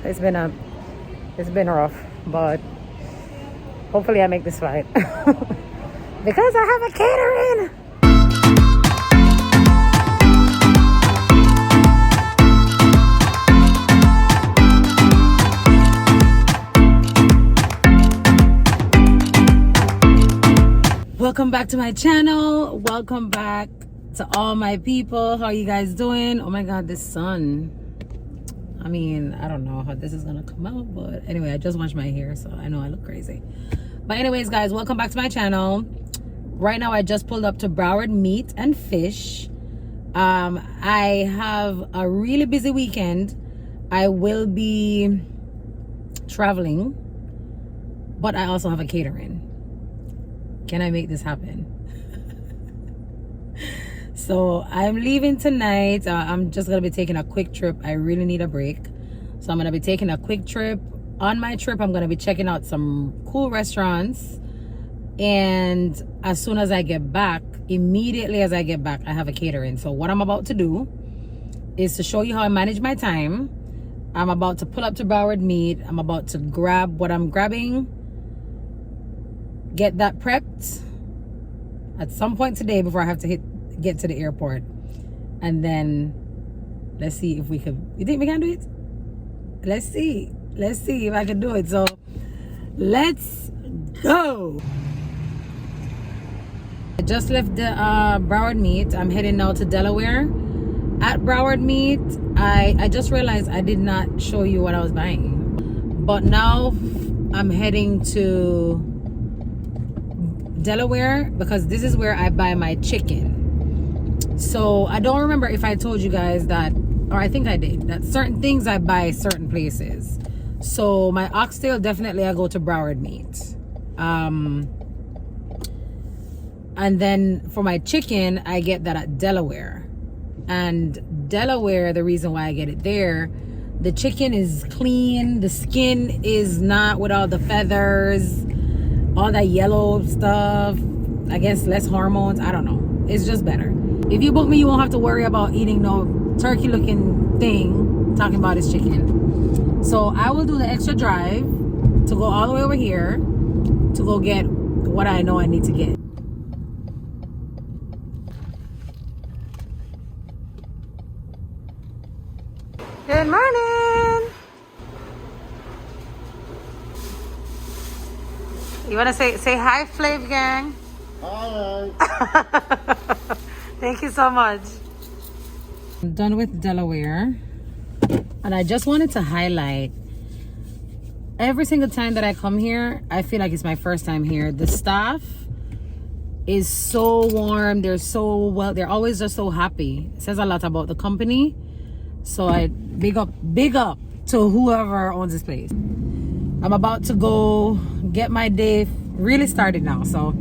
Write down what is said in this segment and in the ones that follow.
It's been rough, but hopefully I make this flight because I have a catering. Welcome back to my channel. Welcome back to all my people. How are you guys doing? Oh my god, this sun. I mean, I don't know how this is gonna come out, but anyway, I just washed my hair, so I know I look crazy. But anyways, guys, welcome back to my channel. Right now, I just pulled up to Broward Meat and Fish. I have a really busy weekend. I will be traveling, but I also have a catering. Can I make this happen? So I'm leaving tonight. I'm just gonna be taking a quick trip. I really need a break, so I'm gonna be taking a quick trip. On my trip, I'm gonna be checking out some cool restaurants, and as soon as I get back, immediately as I get back, I have a catering. So what I'm about to do is to show you how I manage my time. I'm about to pull up to Broward Meat. I'm about to grab what I'm grabbing, get that prepped at some point today before I have to get to the airport, and then let's see if we could. You think we can do it? Let's see if I can do it. So let's go. I just left the Broward Meat. I'm heading now to Delaware. At Broward Meat, I just realized I did not show you what I was buying, but now I'm heading to Delaware because this is where I buy my chicken. So I don't remember if I told you guys that, or I think I did, that certain things I buy certain places. So my oxtail, definitely I go to Broward Meat. And then for my chicken, I get that at Delaware. And Delaware, the reason why I get it there, the chicken is clean, the skin is not with all the feathers, all that yellow stuff. I guess less hormones, I don't know, it's just better. If you book me, you won't have to worry about eating no turkey looking thing talking about his chicken. So I will do the extra drive to go all the way over here to go get what I know I need to get. Good morning. You want to say hi, Flave gang? Hi. Thank you so much. I'm done with Delaware, and I just wanted to highlight, every single time that I come here, I feel like it's my first time here. The staff is so warm. They're so well. They're always just so happy. It says a lot about the company. So I big up to whoever owns this place. I'm about to go get my day really started now. So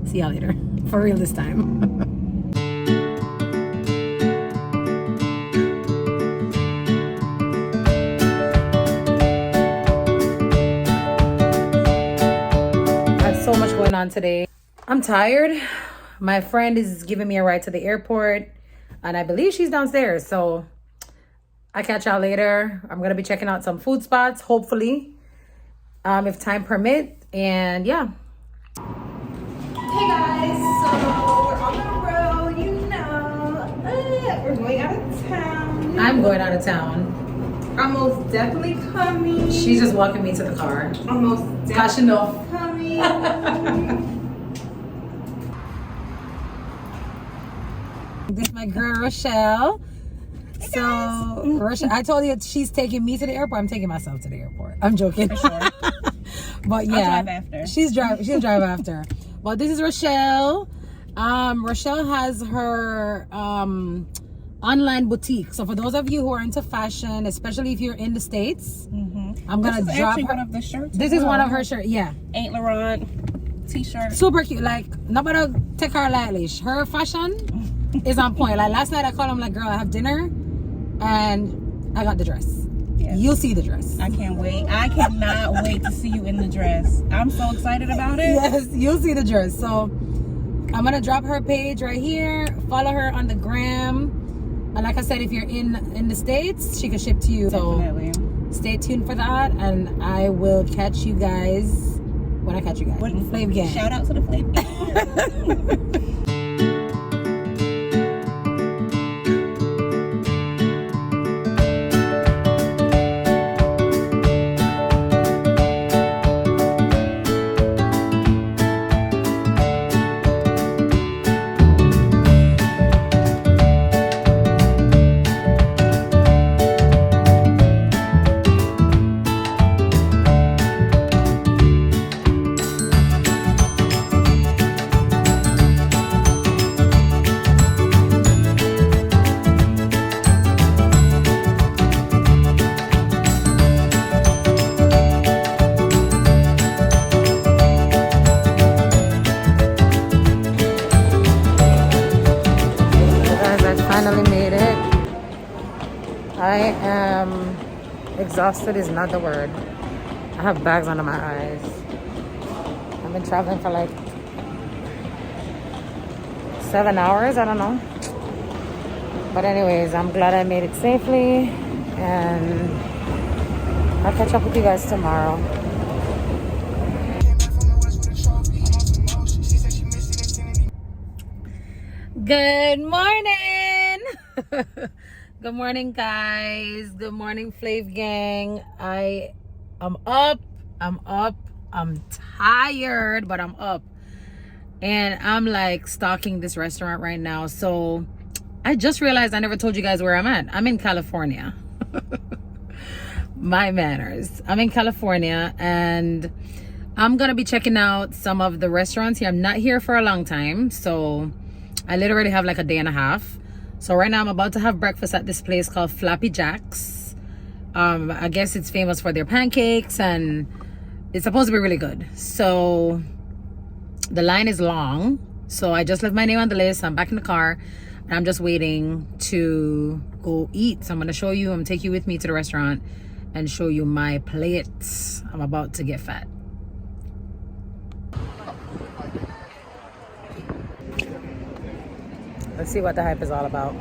see y'all later. For real this time. So much going on today. I'm tired. My friend is giving me a ride to the airport, and I believe she's downstairs, so I'll catch y'all later. I'm gonna be checking out some food spots, hopefully, if time permit. And yeah. Hey guys, so we're on the road, you know. We're going out of town. I'm going out of town. I'm most definitely coming. She's just walking me to the car. I'm most definitely coming. This is my girl Rochelle. So Rochelle, I told you she's taking me to the airport. I'm taking myself to the airport. I'm joking. For sure. But yeah, I'll drive after. She'll drive after. But this is Rochelle. Rochelle has her online boutique. So for those of you who are into fashion, especially if you're in the States, I'm gonna drop her. One of the shirts. This is one of her shirts. Yeah. Ain't Laurent t-shirt. Super cute. Like, nobody take her lightly. Her fashion is on point. Like last night I called him like, girl, I have dinner and I got the dress. Yes. You'll see the dress. I can't wait. I cannot wait to see you in the dress. I'm so excited about it. Yes, you'll see the dress. So I'm gonna drop her page right here. Follow her on the gram. And like I said, if you're in the States, she can ship to you. Definitely. So stay tuned for that, and I will catch you guys when I catch you guys. Flave gang. Shout out to the Flave gang. I am exhausted is not the word. I have bags under my eyes. I've been traveling for like 7 hours, I don't know. But anyways, I'm glad I made it safely, and I'll catch up with you guys tomorrow. Good morning. Good morning, guys. Good morning, Flave gang. I'm up. I'm tired, but I'm up. And I'm like stalking this restaurant right now. So I just realized I never told you guys where I'm at. I'm in California. My manners. I'm in California, and I'm gonna be checking out some of the restaurants here. I'm not here for a long time, so I literally have like a day and a half. So right now I'm about to have breakfast at this place called Flappy Jack's. I guess it's famous for their pancakes, and it's supposed to be really good. So the line is long. So I just left my name on the list. I'm back in the car, and I'm just waiting to go eat. So I'm gonna show you, I'm gonna take you with me to the restaurant and show you my plates. I'm about to get fat. Let's see what the hype is all about.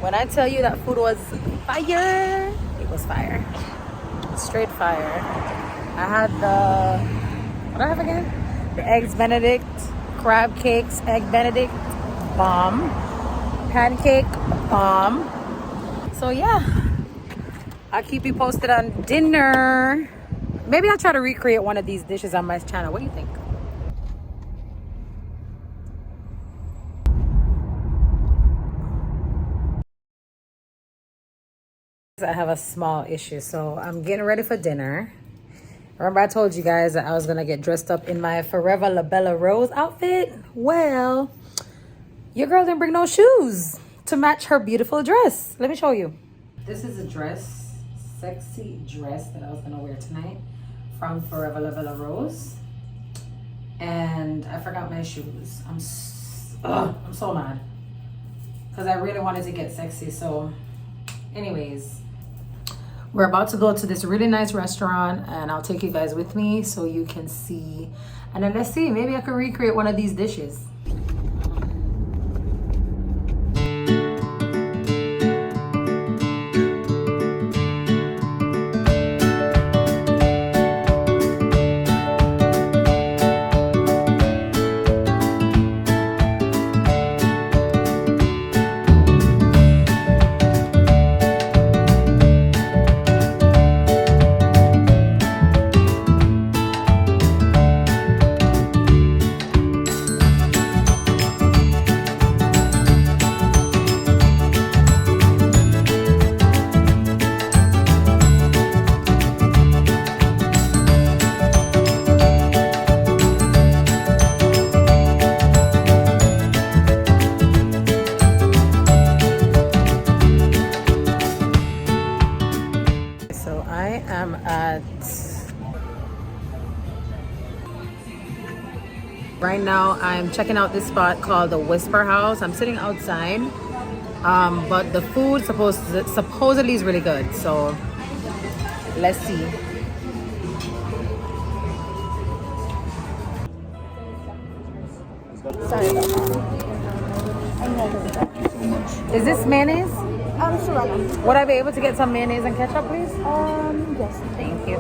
When I tell you that food was fire, it was fire. Straight fire. I had the, what do I have again? The eggs Benedict, crab cakes, egg Benedict, bomb. Pancake, bomb. So yeah, I'll keep you posted on dinner. Maybe I'll try to recreate one of these dishes on my channel. What do you think? I have a small issue, so I'm getting ready for dinner. Remember I told you guys that I was gonna get dressed up in my Forever La Bella Rose outfit? Well, your girl didn't bring no shoes to match her beautiful dress. Let me show you. This is a dress, sexy dress that I was gonna wear tonight from Forever La Bella Rose, and I forgot my shoes. I'm so mad. because I really wanted to get sexy. So anyways, we're about to go to this really nice restaurant, and I'll take you guys with me so you can see. And then let's see, maybe I can recreate one of these dishes. Right now, I'm checking out this spot called the Whisper House. I'm sitting outside, but the food supposedly is really good. So let's see. Sorry about that. Is this mayonnaise? Sure. Would I be able to get some mayonnaise and ketchup, please? Yes. Thank you.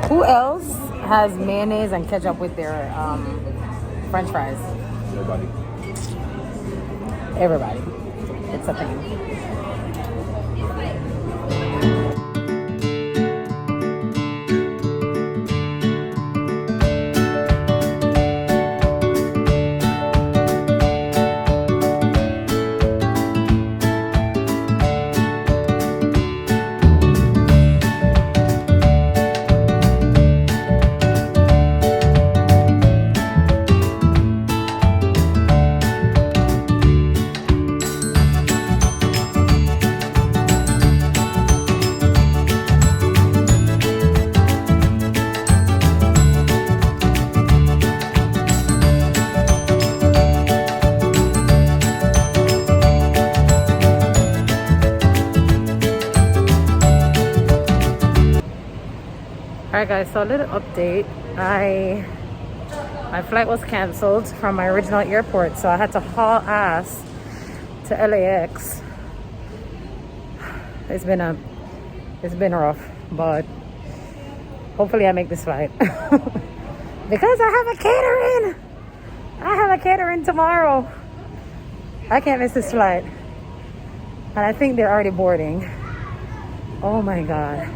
Who else has mayonnaise and ketchup with their French fries? Everybody. It's a thing. Alright guys, so a little update. My flight was canceled from my original airport, so I had to haul ass to LAX. It's been rough, but hopefully I make this flight. Because I have a catering tomorrow. I can't miss this flight. And I think they're already boarding. Oh my god.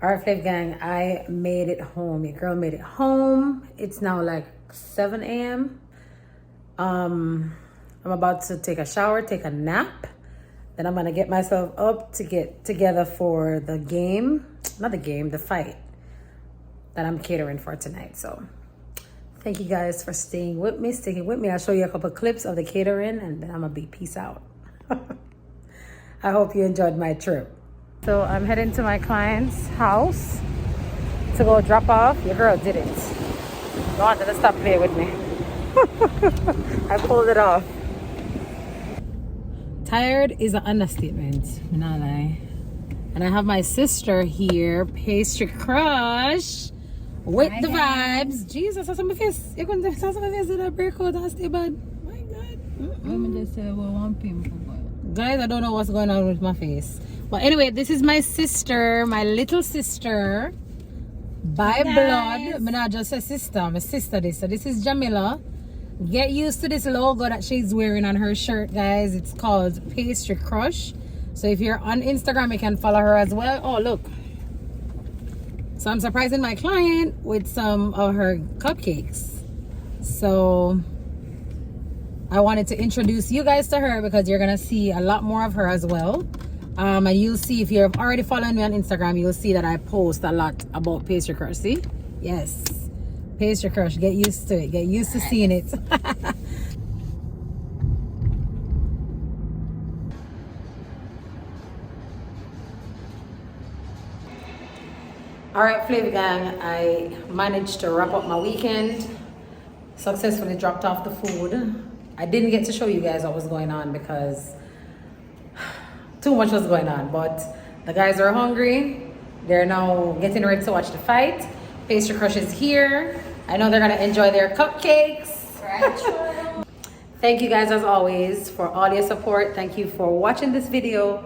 Alright, Flave gang, I made it home. Your girl made it home. It's now like 7 a.m. I'm about to take a shower, take a nap. Then I'm gonna get myself up to get together for the game. Not the game, the fight that I'm catering for tonight. So thank you guys for sticking with me. I'll show you a couple clips of the catering, and then I'm gonna be peace out. I hope you enjoyed my trip. So I'm heading to my client's house to go drop off. Your girl did it. You wanted to stop playing with me. I pulled it off. Tired is an understatement, I'm not lie. And I have my sister here, Pastry Crush, with the vibes. Jesus, that's on my face. You couldn't say my face in a breakout and stay bad. My God. Let me just say one pimple. Guys, I don't know what's going on with my face. But anyway, this is my sister, my little sister. By blood. I'm not just a sister, my sister this. So this is Jamila. Get used to this logo that she's wearing on her shirt, guys. It's called Pastry Crush. So if you're on Instagram, you can follow her as well. Oh, look. So I'm surprising my client with some of her cupcakes. So I wanted to introduce you guys to her because you're going to see a lot more of her as well. And you'll see, if you're already following me on Instagram, you'll see that I post a lot about Pastry Crush. See? Yes. Pastry Crush. Get used to it. Get used to seeing it. All right, Flavor Gang, I managed to wrap up my weekend. Successfully dropped off the food. I didn't get to show you guys what was going on because too much was going on, but the guys are hungry. They're now getting ready to watch the fight. Pastry Crush is here. I know they're gonna enjoy their cupcakes. Thank you guys as always for all your support. Thank you for watching this video,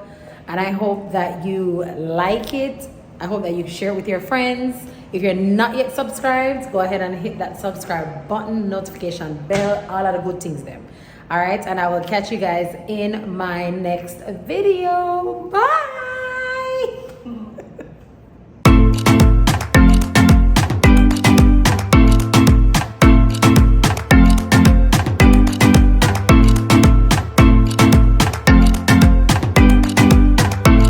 and I hope that you like it. I hope that you share it with your friends. If you're not yet subscribed, go ahead and hit that subscribe button, notification bell, all of the good things there. All right, and I will catch you guys in my next video. Bye.